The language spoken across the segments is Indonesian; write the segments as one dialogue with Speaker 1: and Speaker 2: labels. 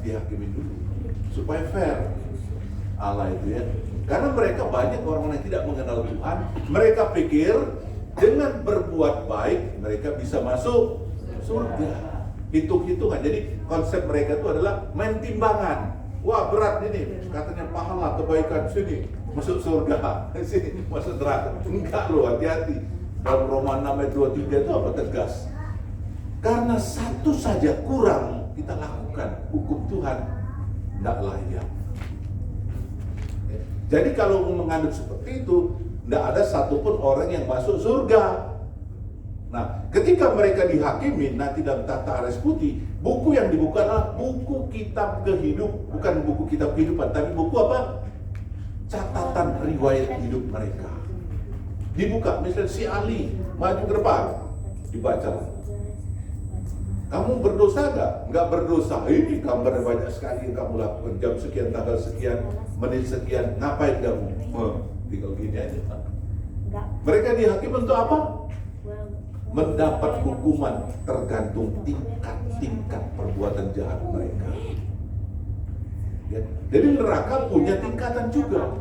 Speaker 1: dihakimin dulu supaya fair Allah itu ya. Karena mereka banyak orang yang tidak mengenal Tuhan. Mereka pikir dengan berbuat baik mereka bisa masuk surga. Hitung-hitungan. Jadi konsep mereka itu adalah main timbangan. Wah berat ini, katanya pahala kebaikan sini masuk surga, sini masuk neraka. Enggak loh, hati-hati. Dalam Roma 6 ayat 23 itu apa tegas? Karena satu saja kurang kita lakukan, hukum Tuhan tidak layak. Jadi kalau menganut seperti itu, tidak ada satupun orang yang masuk surga. Nah, ketika mereka dihakimi nanti dalam tata ares putih, buku yang dibuka adalah buku kitab kehidupan, bukan buku kitab kehidupan, tapi buku apa? Catatan riwayat hidup mereka. Dibuka, misalnya si Ali maju ke depan, dibaca. Kamu berdosa nggak? Nggak berdosa. Ini gambar banyak sekali yang kamu lakukan. Jam sekian, tanggal sekian, menit sekian. Ngapain kamu? Tinggal gini aja. Mereka dihakimi untuk apa? Mendapat hukuman tergantung tingkat-tingkat perbuatan jahat mereka. Ya. Jadi neraka punya tingkatan juga.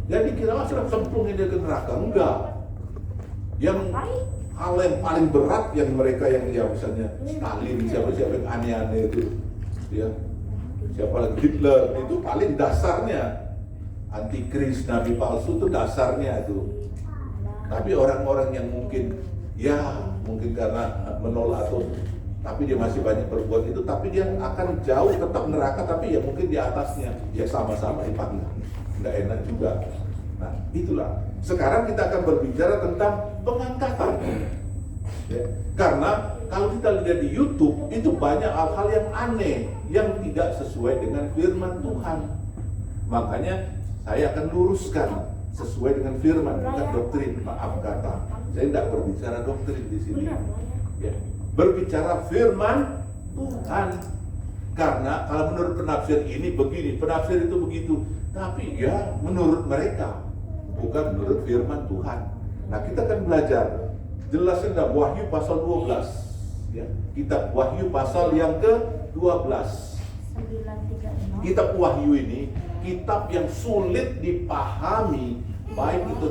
Speaker 1: Jadi kira sudah semplungin dia ke neraka, enggak. Yang hal yang paling berat yang mereka yang ya misalnya Stalin, siapa-siapa yang aneh-aneh itu, ya, siapa lagi Hitler itu paling dasarnya antikris, nabi palsu itu dasarnya itu. Tapi orang-orang yang mungkin karena menolak atau tapi dia masih banyak berbuat itu, tapi dia akan jauh tetap neraka, tapi ya mungkin di atasnya ya sama-sama nggak enak juga. Nah itulah. Sekarang kita akan berbicara tentang pengangkatan. Ya. Karena kalau kita lihat di YouTube itu banyak hal-hal yang aneh yang tidak sesuai dengan firman Tuhan. Makanya saya akan luruskan sesuai dengan firman, bukan doktrin. Maaf kata, saya tidak berbicara doktrin di sini. Ya. Berbicara firman Tuhan. Karena kalau menurut penafsir ini begini, penafsir itu begitu. Tapi ya menurut mereka, bukan menurut firman Tuhan. Nah kita akan belajar. Jelasnya dalam Wahyu pasal 12. Ya. Kitab Wahyu pasal yang ke-12. Kitab Wahyu ini kitab yang sulit dipahami, baik itu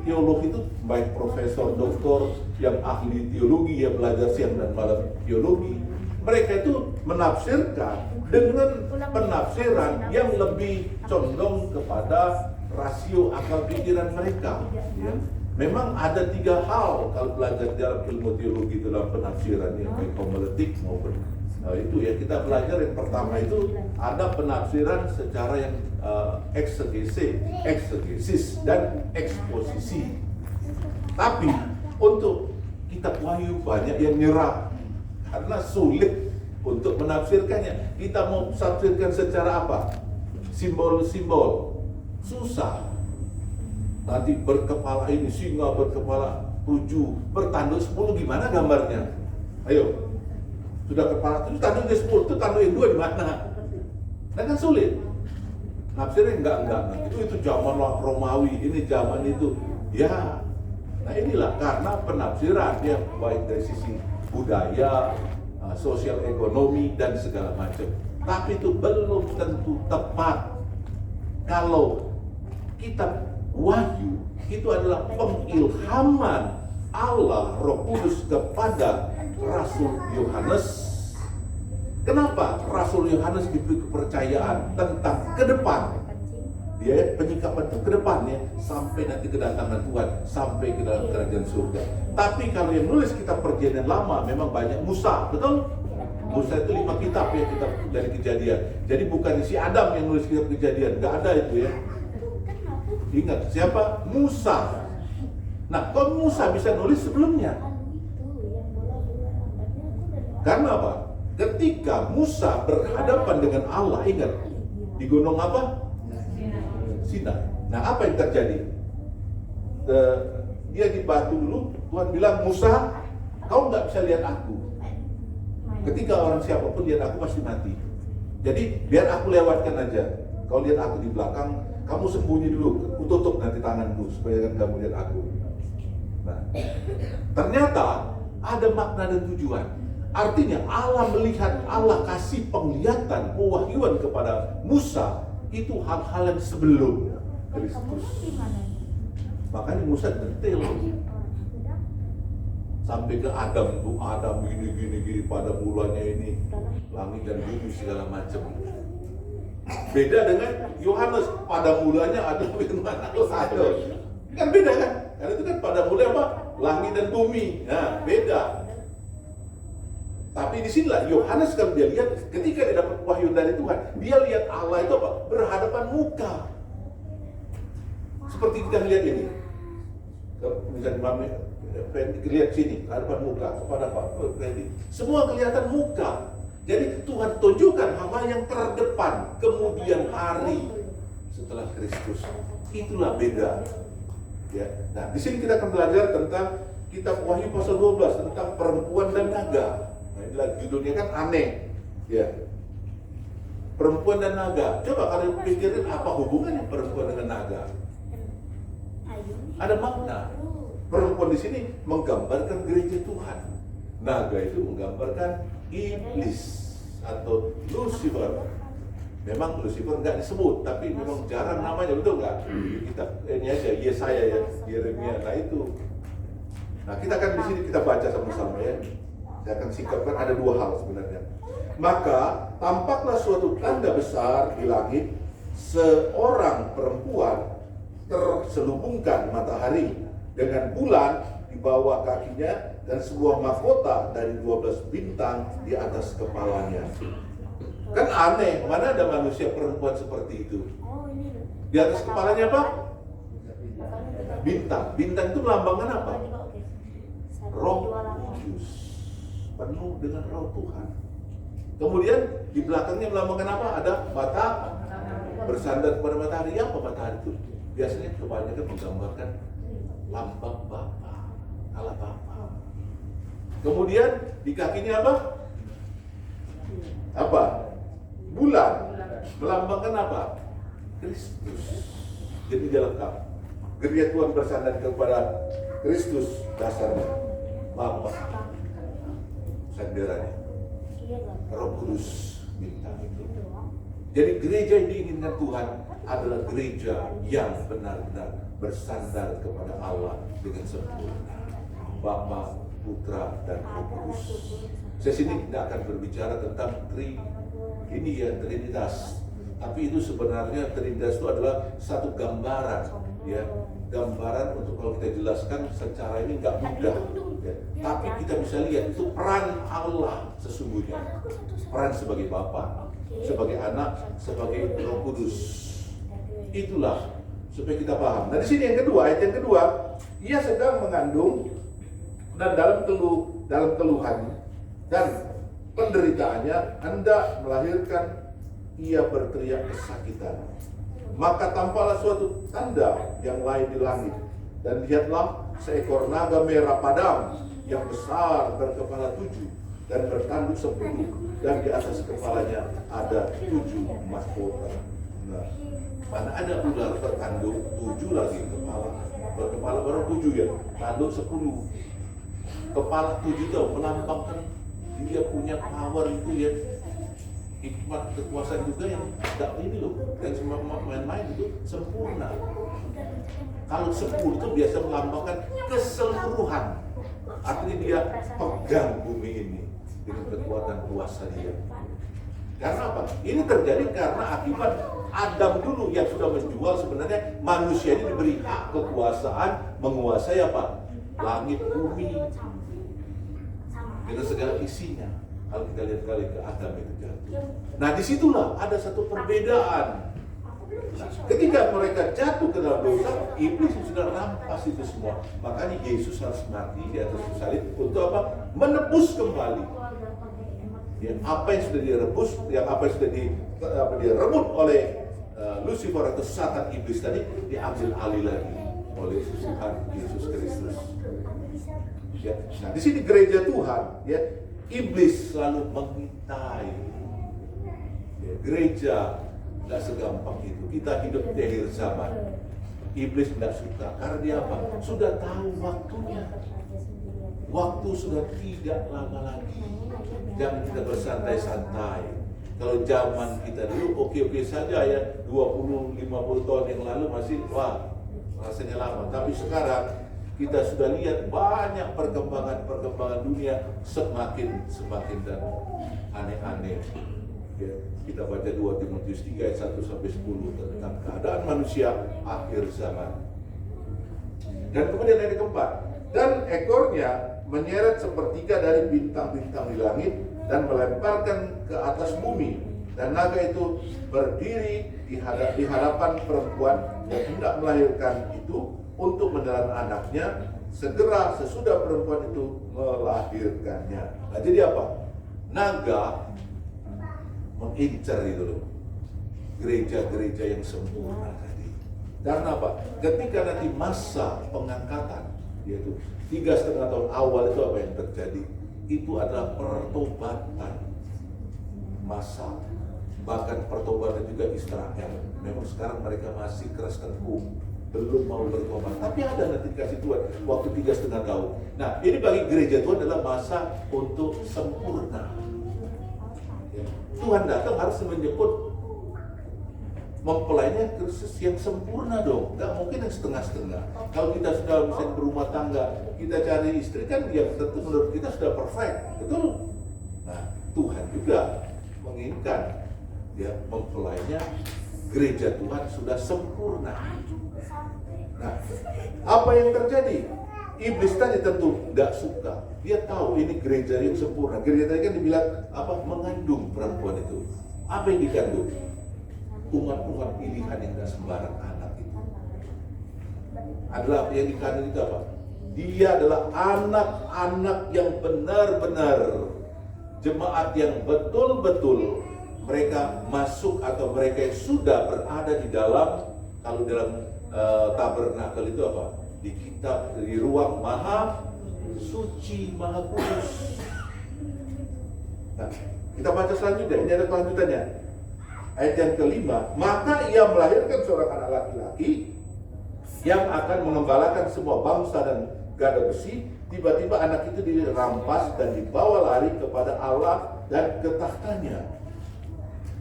Speaker 1: teolog itu, baik profesor, doktor yang ahli teologi, yang belajar siang dan malam teologi. Mereka itu menafsirkan dengan penafsiran yang lebih condong kepada rasio akal pikiran mereka. Ya. Memang ada 3 hal kalau belajar dalam ilmu teologi dalam penafsiran yang baik homiletik maupun itu ya, kita belajar yang pertama itu ada penafsiran secara yang eksegesis dan eksposisi. Tapi untuk kitab Wahyu banyak yang nyerah karena sulit untuk menafsirkannya. Kita mau tafsirkan secara apa? Simbol-simbol. Susah. Nanti berkepala ini, singa berkepala 7, bertanduk 10, gimana gambarnya? Ayo. Sudah kepala 7, tanduknya 10, itu tanduk yang 2 di mana? Nah kan sulit. Nafsirnya enggak. Itu zaman Romawi, ini zaman itu. Ya. Nah inilah karena penafsiran ya, baik dari sisi budaya, sosial ekonomi dan segala macam. Tapi itu belum tentu tepat. Kalau kitab Wahyu itu adalah pengilhaman Allah Roh Kudus kepada Rasul Yohanes. Kenapa Rasul Yohanes diberi kepercayaan tentang ke depan? Dia penyikapan itu ke depannya sampai nanti kedatangan Tuhan, sampai ke dalam kerajaan surga. Tapi kalau yang nulis kitab Perjanjian Lama memang banyak Musa, betul? Musa itu 5 kitab ya, kitab dari Kejadian. Jadi bukan si Adam yang nulis kitab Kejadian, nggak ada itu ya. Ingat siapa? Musa. Nah, kok Musa bisa nulis sebelumnya? Karena apa? Ketika Musa berhadapan dengan Allah, ingat di gunung apa? Sinai. Nah, apa yang terjadi? Dia di batu dulu. Tuhan bilang, Musa, kau nggak bisa lihat aku. Ketika orang siapapun lihat aku pasti mati. Jadi biar aku lewatkan aja. Kau lihat aku di belakang, kamu sembunyi dulu. Aku tutup nanti tanganku supaya kamu lihat aku. Nah, ternyata ada makna dan tujuan. Artinya Allah melihat, Allah kasih penglihatan, pewahyuan kepada Musa itu hal-hal yang sebelum Kristus. Makanya Musa detail sampai ke Adam tuh, Adam gini pada mulanya ini langit dan bumi segala macam. Beda dengan Yohanes, pada mulanya ada firman Allah. Kan beda kan? Karena itu kan pada mulanya apa? Langit dan bumi. Nah, beda. Tapi di sinilah Yohanes kalau dia lihat, ketika dia dapat wahyu dari Tuhan, dia lihat Allah itu apa? Berhadapan muka. Seperti kita lihat ini. Misalnya lihat sini, hadapan muka kepada Pak Freddy. Semua kelihatan muka. Jadi Tuhan tunjukkan hal yang terdepan kemudian hari setelah Kristus. Itulah beda. Ya. Nah, di sini kita akan belajar tentang kitab Wahyu pasal 12 tentang perempuan dan naga. Nah, inilah judulnya kan aneh. Ya. Perempuan dan naga. Coba kalian pikirin apa hubungannya perempuan dengan naga? Ada makna. Perempuan di sini menggambarkan gereja Tuhan. Naga itu menggambarkan iblis atau Lucifer. Memang Lucifer nggak disebut, tapi memang jarang namanya, betul nggak? Kita ini aja Yesaya ya, Yeremia. Nah itu. Nah kita akan di sini kita baca sama-sama ya. Saya akan singkapkan ada dua hal sebenarnya. Maka tampaklah suatu tanda besar di langit, seorang perempuan terselubungkan matahari dengan bulan di bawah kakinya dan sebuah mahkota dari 12 bintang di atas kepalanya. Kan aneh, mana ada manusia perempuan seperti itu? Di atas kepalanya apa? Bintang. Bintang itu melambangkan apa? Roh Kudus. Penuh dengan roh Tuhan. Kemudian di belakangnya melambangkan apa? Ada mata bersandar kepada matahari. Apa matahari itu? Biasanya kebanyakan menggambarkan lambang Bapa, Allah Bapa. Kemudian di kakinya apa? Apa? Bulan. Melambangkan apa? Kristus. Jadi dia lengkap. Gereja Tuhan bersandar kepada Kristus, dasarnya Bapa. Sandarannya Roh Kudus bintang itu. Jadi gereja yang diinginkan Tuhan adalah gereja yang benar-benar bersandar kepada Allah dengan sempurna. Bapa, Putra, dan Roh Kudus. Saya sini tidak akan berbicara tentang Trinitas. Tapi itu sebenarnya Trinitas itu adalah satu gambaran, ya. Gambaran untuk kalau kita jelaskan secara ini nggak mudah. Ya. Tapi kita bisa lihat itu peran Allah sesungguhnya. Peran sebagai Bapa, sebagai Anak, sebagai Roh Kudus. Itulah supaya kita paham. Nah di sini yang kedua, ayat yang kedua, ia sedang mengandung dan dalam keluhan dan penderitaannya hendak melahirkan, ia berteriak kesakitan. Maka tampaklah suatu tanda yang lain di langit, dan lihatlah seekor naga merah padam yang besar berkepala 7 dan bertanduk 10, dan di atas kepalanya ada 7 mahkota. Nah, mana ada ular bertanduk 7 lagi berkepala baru 7 ya, tanduk 10. Kepala 7 itu melambangkan dia punya power itu ya, hikmat kekuasaan juga yang tidak ini loh, yang semua main-main itu sempurna. Kalau 10 itu biasa melambangkan keseluruhan, artinya dia pegang bumi ini dengan kekuatan kuasa dia. Karena apa? Ini terjadi karena akibat Adam dulu yang sudah menjual sebenarnya manusia ini diberi hak kekuasaan menguasai apa? Langit, bumi dengan segala isinya. Kalau kita lihat kali ke Adam itu jatuh. Nah disitulah ada satu perbedaan. Nah, ketika mereka jatuh ke dalam dosa, iblis sudah rampas itu semua. Makanya Yesus harus mati di atas salib untuk apa? Menebus kembali. Ya, apa yang sudah direbus, apa yang sudah direbut oleh Lucifer atau Satan iblis tadi diambil alih lagi oleh Tuhan Yesus Kristus. Ya, nah di sini gereja Tuhan, ya. Iblis selalu mengintai. Ya, gereja tidak segampang itu. Kita hidup di akhir zaman. Iblis tidak suka karena dia apa? Sudah tahu waktunya. Waktu sudah tidak lama lagi. Jangan kita bersantai-santai. Kalau zaman kita dulu oke-oke saja ya, 20-50 tahun yang lalu masih rasanya lama. Tapi sekarang kita sudah lihat banyak perkembangan dunia semakin dan aneh-aneh. Ya, kita baca 2 Timotius 3 ayat 1 sampai 10 tentang keadaan manusia akhir zaman. Dan kemudian yang keempat, dan ekornya menyeret sepertiga dari bintang-bintang di langit dan melemparkan ke atas bumi, dan naga itu berdiri di hadapan perempuan yang hendak melahirkan itu untuk menelan anaknya segera sesudah perempuan itu melahirkannya. Nah, jadi apa? Naga mengincar itu loh gereja-gereja yang sempurna tadi. Karena apa? Ketika nanti masa pengangkatan, yaitu 3,5 tahun awal itu apa yang terjadi? Itu adalah pertobatan massa, bahkan pertobatan juga Israel. Memang sekarang mereka masih keras tengkung, belum mau bertobat, tapi ada nanti dikasih Tuhan waktu 3,5 tahun. Nah, ini bagi gereja Tuhan adalah masa untuk sempurna. Ya. Tuhan datang harus menjemput mempelainya Kristus yang sempurna dong, nggak mungkin yang setengah-setengah. Kalau kita sudah misalnya berumah tangga, kita cari istri kan yang tentu menurut kita sudah perfect, betul? Nah, Tuhan juga menginginkan ya mempelainya gereja Tuhan sudah sempurna. Nah, apa yang terjadi? Iblis tadi tentu nggak suka. Dia tahu ini gereja yang sempurna. Gereja tadi kan dibilang apa? Mengandung perempuan itu. Apa yang dikandung? Umat-umat pilihan yang gak sembarang anak itu adalah yang dikandung itu apa? Dia adalah anak-anak yang benar-benar jemaat yang betul-betul mereka masuk atau mereka yang sudah berada di dalam, kalau dalam tabernakel itu apa? Di kitab, di ruang maha suci, maha kudus. Nah, kita baca selanjutnya, ini ada kelanjutannya. Ayat yang kelima, maka ia melahirkan seorang anak laki-laki yang akan mengembalakan semua bangsa dan gada besi. Tiba-tiba anak itu dirampas dan dibawa lari kepada Allah dan ke tahtanya.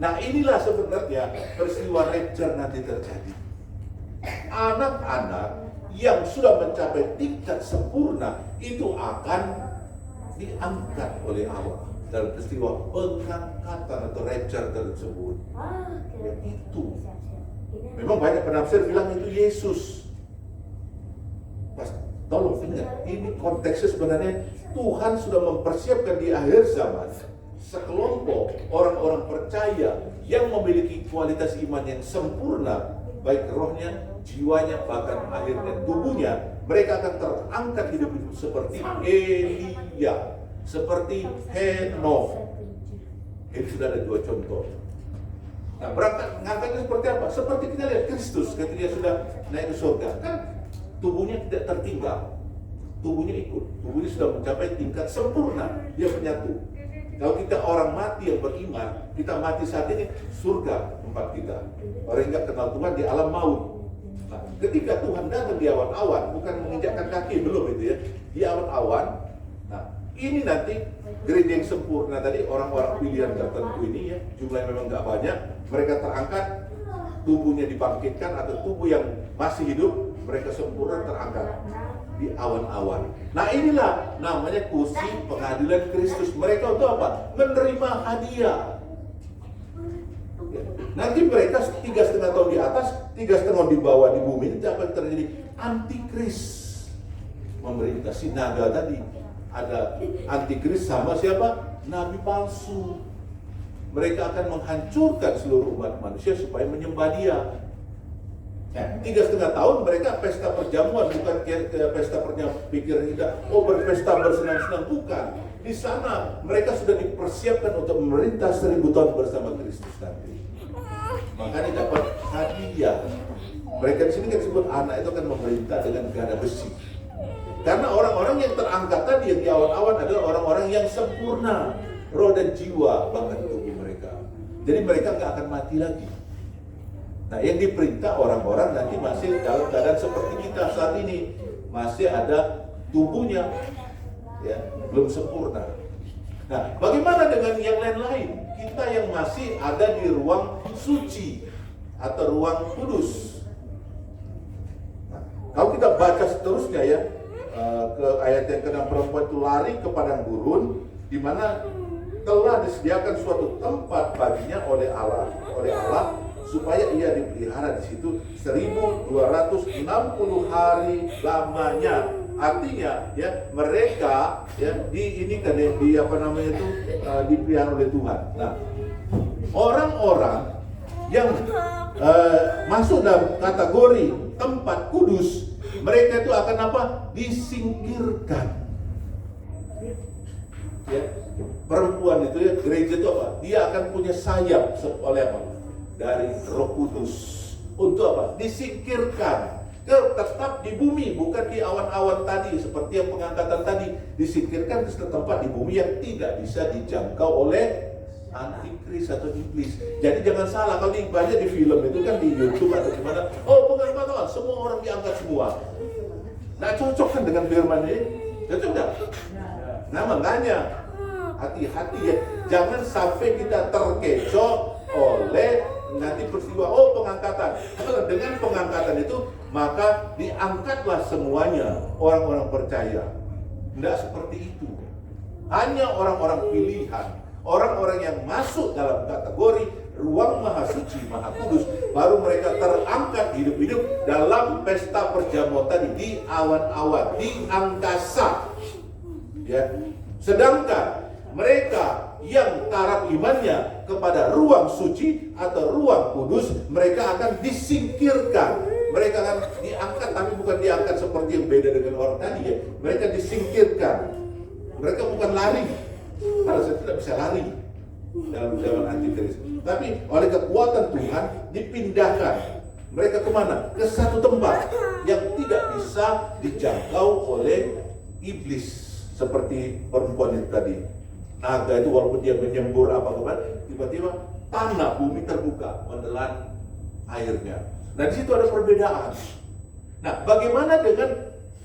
Speaker 1: Nah, inilah sebenarnya peristiwa rapture nanti terjadi. Anak-anak yang sudah mencapai tingkat sempurna itu akan diangkat oleh Allah dalam peristiwa pengangkatan atau rapture tersebut. Ya, itu memang banyak penafsir bilang itu Yesus. Pas, tolong ingat, ini konteksnya sebenarnya Tuhan sudah mempersiapkan di akhir zaman sekelompok orang-orang percaya yang memiliki kualitas iman yang sempurna, baik rohnya, jiwanya, bahkan akhirnya tubuhnya. Mereka akan terangkat hidup seperti Elia, seperti Henokh. Ini sudah ada 2 contoh. Nah, ngangkatnya seperti apa? Seperti kita lihat Kristus ketika dia sudah naik ke surga, kan tubuhnya tidak tertinggal, tubuhnya ikut, tubuhnya sudah mencapai tingkat sempurna, dia menyatu. Kalau kita orang mati yang beriman, kita mati saat ini, surga tempat kita. Orang yang nggak kenal Tuhan di alam maut. Nah, ketika Tuhan datang di awan-awan, bukan menginjakkan kaki, belum itu ya, di awan-awan. Nah, ini nanti gereja yang sempurna tadi, orang-orang pilihan tertentu ini ya, jumlahnya memang nggak banyak, mereka terangkat, tubuhnya dibangkitkan atau tubuh yang masih hidup, mereka sempurna terangkat di awan-awan. Nah, inilah namanya kursi pengadilan Kristus. Mereka untuk apa? Menerima hadiah. Ya. Nanti mereka 3,5 tahun di atas, 3,5 di bawah di bumi. Itu apa yang terjadi? Antikris memerintah. Si naga tadi. Ada antikris sama siapa? Nabi palsu. Mereka akan menghancurkan seluruh umat manusia supaya menyembah dia. Nah, 3,5 tahun mereka pesta perjamuan, bukan pesta perjamuan pikir kita, oh berpesta bersenang-senang, bukan. Di sana mereka sudah dipersiapkan untuk memerintah 1000 tahun bersama Kristus nanti. Makanya dapat hadiah. Mereka di sini kan disebut anak itu akan memerintah dengan gada besi. Karena orang-orang yang terangkat tadi yang di awan-awan adalah orang-orang yang sempurna, roh dan jiwa, bahkan tubuh mereka. Jadi mereka nggak akan mati lagi. Nah, yang diperintah orang-orang nanti masih dalam keadaan seperti kita saat ini, masih ada tubuhnya, ya, belum sempurna. Nah, bagaimana dengan yang lain-lain? Kita yang masih ada di ruang suci atau ruang kudus. Nah, kalau kita baca seterusnya ya, ke ayat yang ke-6, perempuan itu lari ke padang gurun, di mana telah disediakan suatu tempat baginya oleh Allah supaya ia dipelihara di situ 1260 hari lamanya. Artinya ya, mereka ya dipelihara oleh Tuhan. Nah, orang-orang yang masuk dalam kategori tempat kudus, mereka itu akan apa? Disingkirkan. Ya, perempuan itu ya, gereja itu apa? Dia akan punya sayap oleh apa? Dari Roh Kudus. Untuk apa? Disingkirkan. Tetap di bumi, bukan di awan-awan tadi seperti yang pengangkatan tadi. Disingkirkan ke tempat di bumi yang tidak bisa dijangkau oleh antikris atau iblis. Jadi jangan salah, kalau dibaca di film itu kan, di YouTube atau gimana, oh pengangkatan semua orang diangkat semua. Nah, cocok kan dengan firman ini? Cocok enggak? Nah, makanya hati-hati ya, jangan sampai kita terkecoh oleh nanti peristiwa pengangkatan. Dengan pengangkatan itu maka diangkatlah semuanya orang-orang percaya. Tidak seperti itu. Hanya orang-orang pilihan, orang-orang yang masuk dalam kategori ruang maha suci, maha kudus, baru mereka terangkat hidup-hidup dalam pesta perjamuan tadi, di awan-awan, di angkasa. Ya. Sedangkan mereka yang taraf imannya kepada ruang suci atau ruang kudus, mereka akan disingkirkan. Mereka akan diangkat, tapi bukan diangkat seperti yang beda dengan orang tadi ya. Mereka disingkirkan. Mereka bukan lari. Karena saya tidak bisa lari dalam zaman antikris. Tapi oleh kekuatan Tuhan dipindahkan. Mereka kemana? Ke satu tempat yang tidak bisa dijangkau oleh iblis. Seperti perempuan itu tadi. Naga itu walaupun dia menyembur apa kemana, tiba-tiba tanah bumi terbuka menelan airnya. Nah, di situ ada perbedaan. Nah, bagaimana dengan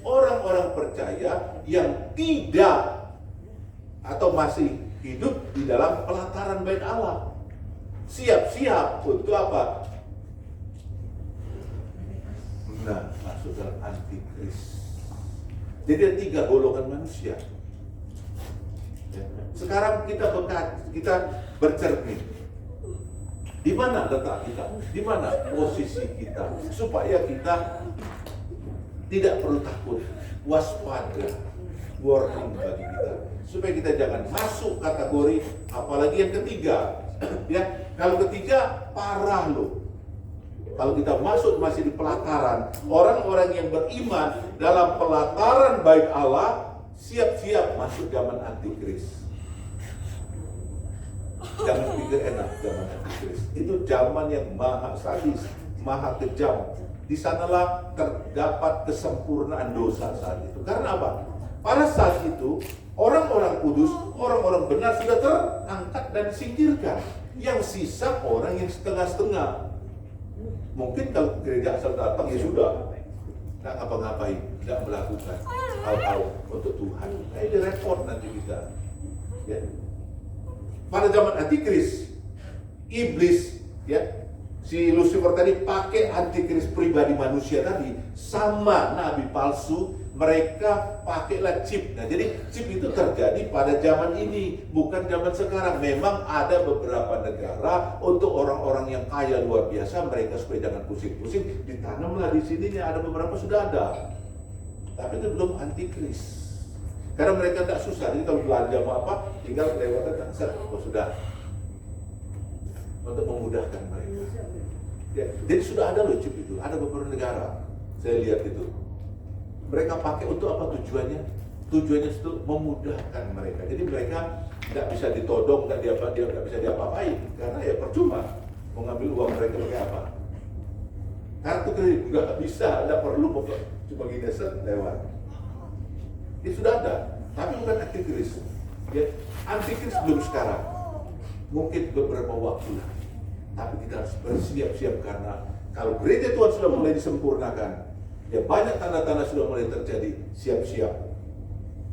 Speaker 1: orang-orang percaya yang tidak atau masih hidup di dalam pelataran bait Allah? Siap-siap untuk apa? Nah, masuk dalam antikris. Jadi ada 3 golongan manusia. Sekarang kita bercermin. Di mana letak kita? Di mana posisi kita? Supaya kita tidak perlu takut, waspada, warning bagi kita. Supaya kita jangan masuk kategori, apalagi yang ketiga. Ya, kalau ketiga parah loh. Kalau kita masuk masih di pelataran, orang-orang yang beriman dalam pelataran bait Allah, siap-siap masuk zaman antikris. Jangan pikir enak zaman antikris. Itu zaman yang maha sadis, maha kejam. Di sanalah terdapat kesempurnaan dosa saat itu. Karena apa? Pada saat itu orang-orang kudus, orang-orang benar sudah terangkat dan disingkirkan. Yang sisa orang yang setengah-setengah. Mungkin kalau gereja asal datang ya sudah, nggak ngapa-ngapain, nggak melakukan hal-hal untuk Tuhan. Nah, ini repot nanti kita. Ya. Pada zaman antikris, iblis, ya, si Lucifer tadi pakai antikris pribadi manusia tadi, sama nabi palsu, mereka pakailah chip. Nah, jadi chip itu terjadi pada zaman ini, bukan zaman sekarang. Memang ada beberapa negara untuk orang-orang yang kaya luar biasa, mereka supaya jangan pusing-pusing, ditanamlah di sini nih, ada beberapa sudah ada. Tapi itu belum antikris. Karena mereka tidak susah, jadi kalau belanja mau apa, tinggal lewat set, sudah. Untuk memudahkan mereka. Ya, jadi sudah ada loh chip itu, ada beberapa negara, saya lihat itu. Mereka pakai untuk apa tujuannya? Tujuannya itu memudahkan mereka. Jadi mereka nggak bisa ditodong, nggak bisa diapa-apain, karena ya percuma mau ngambil uang mereka pakai apa? Kartu kredit nggak bisa, nggak perlu cuma gini set lewat. Ini sudah ada, tapi bukan antikris. Ya, antikris belum sekarang, mungkin beberapa waktu lah. Tapi kita harus bersiap-siap karena kalau gereja Tuhan sudah mulai disempurnakan, ya banyak tanda-tanda sudah mulai terjadi, siap-siap.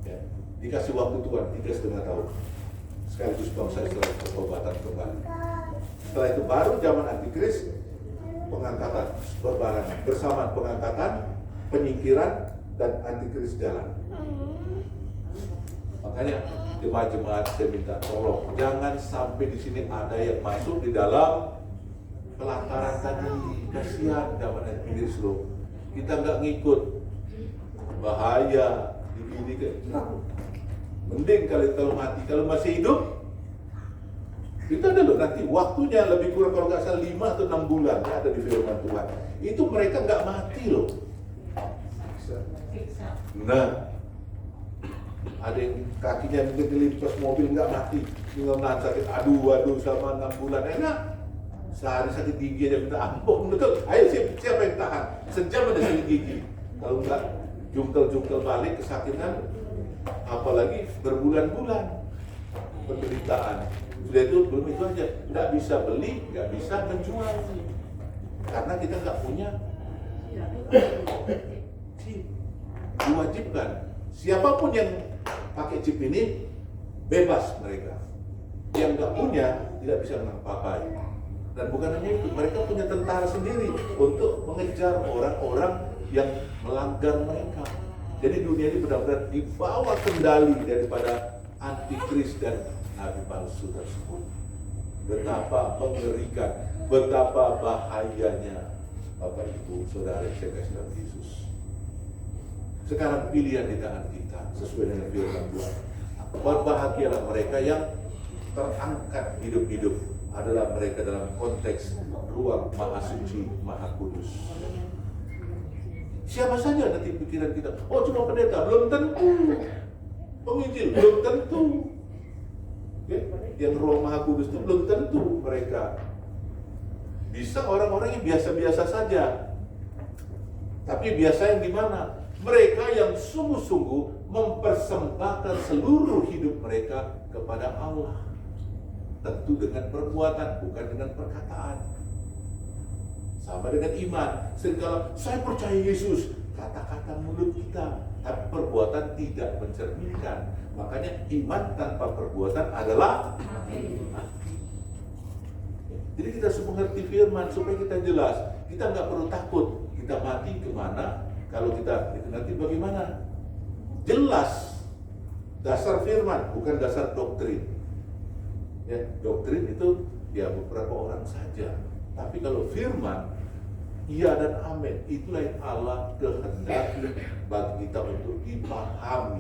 Speaker 1: Ya. dikasih waktu Tuhan 3,5 tahun. Sekaligus bangsa Israel pertobatan kembali. Setelah itu baru zaman antikris, pengangkatan berbarengan bersama pengangkatan, penyingkiran dan antikris jalan. Makanya jemaat-jemaat saya minta tolong jangan sampai di sini ada yang masuk di dalam pelantaran tadi. Kasihan zaman antikris loh. Kita nggak ngikut, bahaya begini ke. Mending kalau mati, kalau masih hidup itu ada loh nanti waktunya lebih kurang kalau nggak salah 5 atau 6 bulan ya, ada di firman Tuhan. Itu mereka nggak mati loh. Nah, ada yang kakinya mungkin dilimpas mobil nggak mati, tinggal nahan sakit, aduh sama 6 bulan enak. Sehari sakit gigi aja minta ampun, betul. Ayo siapa yang tahan? Sejam ada sakit gigi. Kalau nggak jungkel balik kesakitan, apalagi berbulan-bulan penderitaan. Sudah itu belum itu aja, nggak bisa beli, nggak bisa menjual, karena kita nggak punya chip. Diwajibkan siapapun yang pakai chip ini bebas mereka. Yang nggak punya tidak bisa menang-papai. Dan bukan hanya itu, mereka punya tentara sendiri untuk mengejar orang-orang yang melanggar mereka. Jadi dunia ini benar-benar di bawah kendali daripada antikris dan nabi palsu tersebut. Betapa mengerikan, betapa bahayanya Bapak Ibu Saudara yang saya kasih dalam Yesus. Sekarang pilihan di tangan kita sesuai dengan firman Tuhan. Berbahagialah mereka yang terangkat hidup-hidup adalah mereka dalam konteks ruang maha suci, maha kudus. Siapa saja nanti pikiran kita, oh cuma pendeta, belum tentu. Penginjil, belum tentu. Ya, yang ruang maha kudus itu belum tentu mereka. Bisa orang-orang yang biasa-biasa saja. Tapi biasa yang gimana? Mereka yang sungguh-sungguh mempersembahkan seluruh hidup mereka kepada Allah. Tentu dengan perbuatan, bukan dengan perkataan. Sama dengan iman. Segala saya percaya Yesus, kata-kata mulut kita, tapi perbuatan tidak mencerminkan. Makanya iman tanpa perbuatan adalah mati. Jadi kita harus mengerti firman supaya kita jelas. Kita nggak perlu takut. Kita mati kemana? Kalau kita nanti bagaimana? Jelas. Dasar firman, bukan dasar doktrin. Ya, doktrin itu ya beberapa orang saja. Tapi kalau firman, iya dan amin, itulah yang Allah kehendaki bagi kita untuk dipahami.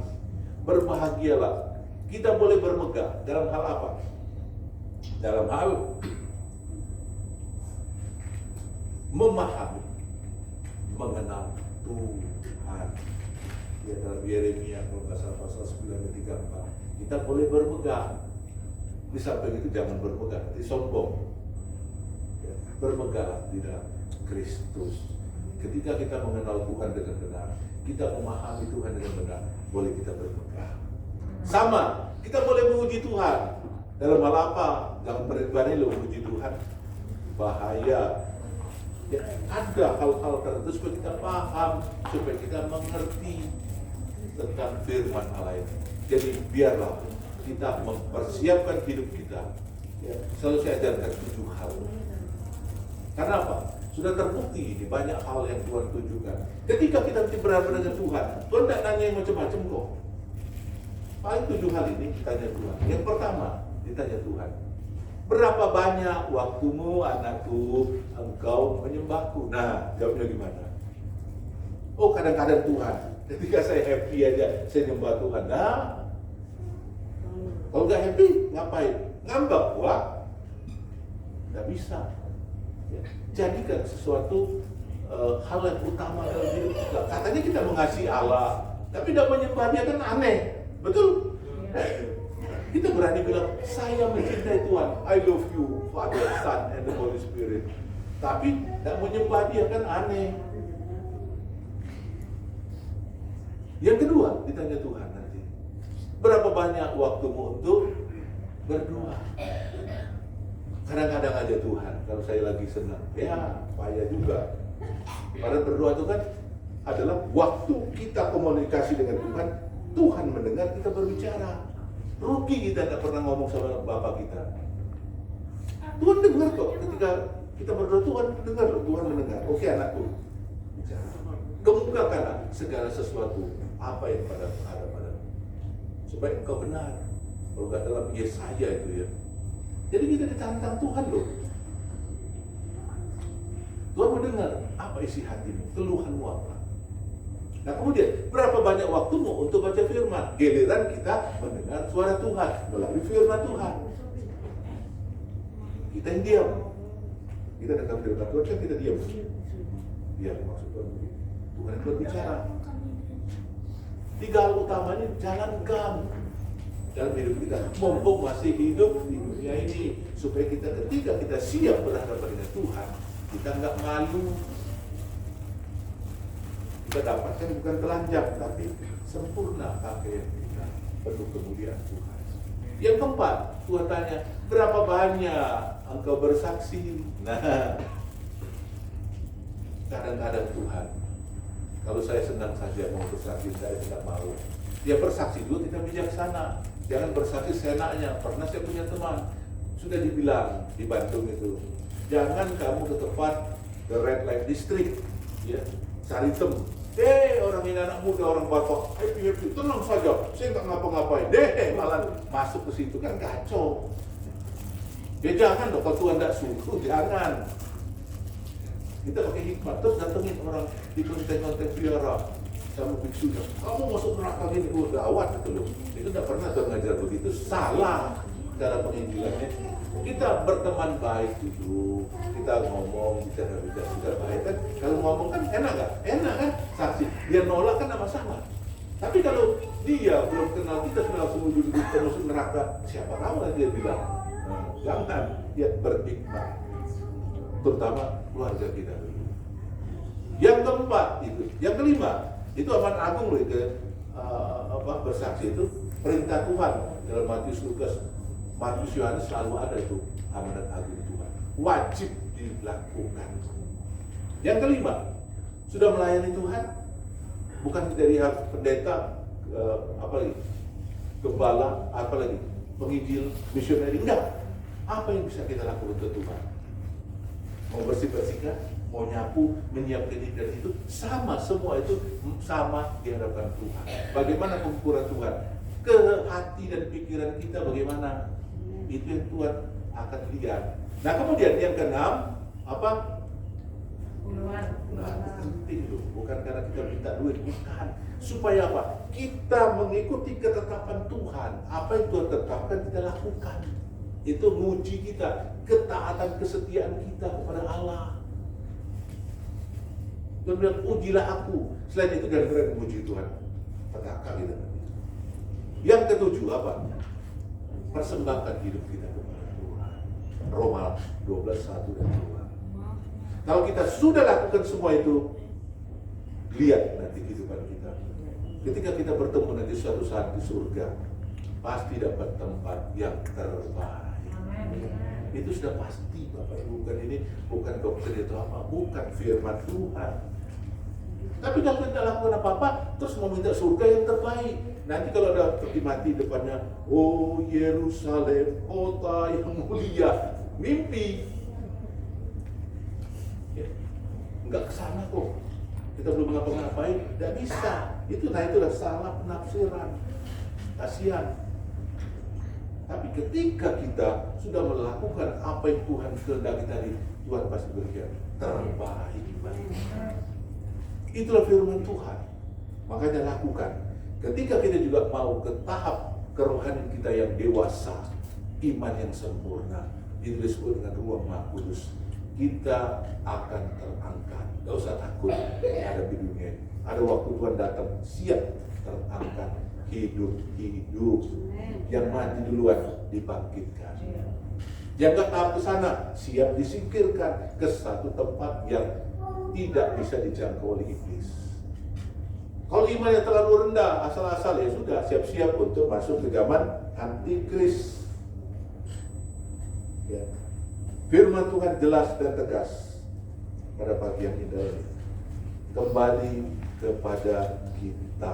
Speaker 1: Berbahagialah. Kita boleh bermegah dalam hal apa? Dalam hal memahami, mengenal Tuhan. Ya, dalam Yeremia kalau nggak salah pasal 9:34, kita boleh bermegah. Di samping itu jangan bermegah, nanti sombong. Ya, bermegah di dalam Kristus. Ketika kita mengenal Tuhan dengan benar, kita memahami Tuhan dengan benar, boleh kita bermegah. Sama, kita boleh memuji Tuhan. Dalam hal apa? Jangan berani lo memuji Tuhan. Bahaya. Ya, ada hal-hal tertentu supaya kita paham, supaya kita mengerti tentang firman Allah ini. Jadi biarlah kita mempersiapkan hidup kita. Ya, selalu saya ajarkan 7 hal. Karena apa? Sudah terbukti di banyak hal yang Tuhan tunjukkan. Ketika kita nanti berhadapan dengan Tuhan, Tuhan tidak nanya yang macam-macam kok. Paling 7 hal ini ditanya Tuhan. Yang pertama, ditanya Tuhan, berapa banyak waktumu anakku engkau menyembahku? Nah, jawabnya gimana? Oh, kadang-kadang Tuhan, ketika saya happy aja, saya nyembah Tuhan. Nah, kalau nggak happy, ngapain? Ngambek, wah, nggak bisa. Ya, jadikan sesuatu hal yang utama dalam hidup kita. Katanya kita mengasihi Allah, tapi tidak menyembah Dia kan aneh, betul? Kita berani bilang, saya mencintai Tuhan, I love you, Father, Son, and the Holy Spirit. Tapi tidak menyembah Dia kan aneh. Yang kedua, ditanya Tuhan nanti, berapa banyak waktumu untuk berdoa? Kadang-kadang aja Tuhan, kalau saya lagi senang, ya payah juga. Padahal berdoa itu kan adalah waktu kita komunikasi dengan Tuhan Tuhan mendengar kita berbicara. Rugi kita tidak pernah ngomong sama Bapak kita. Tuhan dengar kok ketika kita berdoa, Tuhan dengar, Tuhan mendengar. Oke anakku, bicara. Kemukakanlah segala sesuatu apa yang ada padamu, supaya engkau benar. Kalau nggak dalam Yesaya itu ya. Jadi kita ditantang Tuhan loh. Tuhan mendengar apa isi hatimu, keluhanmu apa. Nah kemudian, berapa banyak waktumu untuk baca firman? Giliran kita mendengar suara Tuhan melalui firman Tuhan. Kita yang diam. Kita dekat firman Tuhan kan kita diam. Diam maksud Tuhan begitu. Tuhan yang berbicara. 3 hal utamanya jalankan dalam hidup kita. Mumpung masih hidup di dunia ini, supaya kita ketika kita siap berhadapan dengan Tuhan, kita nggak malu. Kita dapatkan bukan telanjang, tapi sempurna pakaian kita, penuh kemuliaan Tuhan. Yang keempat, Tuhan tanya, berapa banyak engkau bersaksi? Nah, kadang-kadang Tuhan, kalau saya senang saja mau bersaksi, saya tidak mau. Dia bersaksi dulu, kita bijaksana. Jangan bersaksi seenaknya. Pernah saya punya teman, sudah dibilang di Bandung itu, jangan kamu ke tempat the red light district, ya, Saritem. Orang ini anak muda, orang bapak, happy, tenang saja, saya nggak ngapa-ngapain. Malah masuk ke situ kan kacau. Ya jangan dong, kalau Tuhan tidak suruh, jangan. Kita pakai hikmat, terus datengin orang di konten-konten biara sama biksunya. Kamu masuk neraka gini, gawat gitu loh. Itu tidak pernah Tuhan ngajar begitu, salah cara penginjilannya. Kita berteman baik dulu, kita ngomong, bicara baik kan. Kalau ngomong kan enak nggak? Enak kan? Saksi, dia nolak kan sama sama. Tapi kalau dia belum kenal kita, sudah langsung ujung-ujung masuk neraka, siapa tahu dia bilang. Jangan, dia berhikmat, terutama keluarga kita dulu. Yang keempat itu, yang kelima itu amanat agung loh itu bersaksi itu perintah Tuhan dalam Matius, Lukas, Matius, Yohanes selalu ada itu amanat agung Tuhan, wajib dilakukan. Yang kelima, sudah melayani Tuhan, bukan dari pendeta, apalagi gembala, apalagi penginjil, misioneri, enggak. Apa yang bisa kita lakukan untuk Tuhan? Mau bersih-bersihkan, mau nyapu, menyiapkan ini dan itu, sama, semua itu sama di hadapan Tuhan. Bagaimana pengukuran Tuhan? Ke hati dan pikiran kita bagaimana? Itu yang Tuhan akan lihat. Nah kemudian yang keenam, apa? Penting loh, bukan karena kita minta duit, bukan. Supaya apa? Kita mengikuti ketetapan Tuhan. Apa yang Tuhan tetapkan kita lakukan. Itu menguji kita, ketaatan kesetiaan kita kepada Allah. Tuhan bilang, ujilah aku. Selain itu gara-gara memuji Tuhan, petaka kita. Yang ketujuh apa? Persembahkan hidup kita kepada Tuhan. Roma 12:1 dan 2. Kalau kita sudah lakukan semua itu, lihat nanti kehidupan kita. Ketika kita bertemu nanti suatu saat di surga, pasti dapat tempat yang terbaik. Itu sudah pasti, Bapak Ibu. Bukan ini, bukan doktrin itu apa, bukan firman Tuhan. Tapi kalau kita lakukan apa-apa, terus mau minta surga yang terbaik. Nanti kalau ada peti mati depannya, oh Yerusalem, kota yang mulia, mimpi. Ya, enggak kesana kok. Kita belum ngapa-ngapain, tidak bisa. Itulah salah penafsiran. Kasihan. Tapi ketika kita sudah melakukan apa yang Tuhan kehendaki tadi, Tuhan pasti berikan terbaik bagi kita. Itulah firman Tuhan. Makanya lakukan. Ketika kita juga mau ke tahap kerohanian kita yang dewasa, iman yang sempurna, itu disebut dengan ruang Maha Kudus, kita akan terangkat. Gak usah takut menghadapi dunia ini. Ada waktu Tuhan datang, siap terangkat. Hidup yang mati duluan dibangkitkan. Yang gak tahap ke sana, siap disingkirkan ke satu tempat yang tidak bisa dijangkau oleh iblis. Kalau imannya terlalu rendah, asal-asal, ya sudah, siap-siap untuk masuk ke zaman antikris. Ya. Firman Tuhan jelas dan tegas pada pagi yang indah ini. Kembali kepada kita.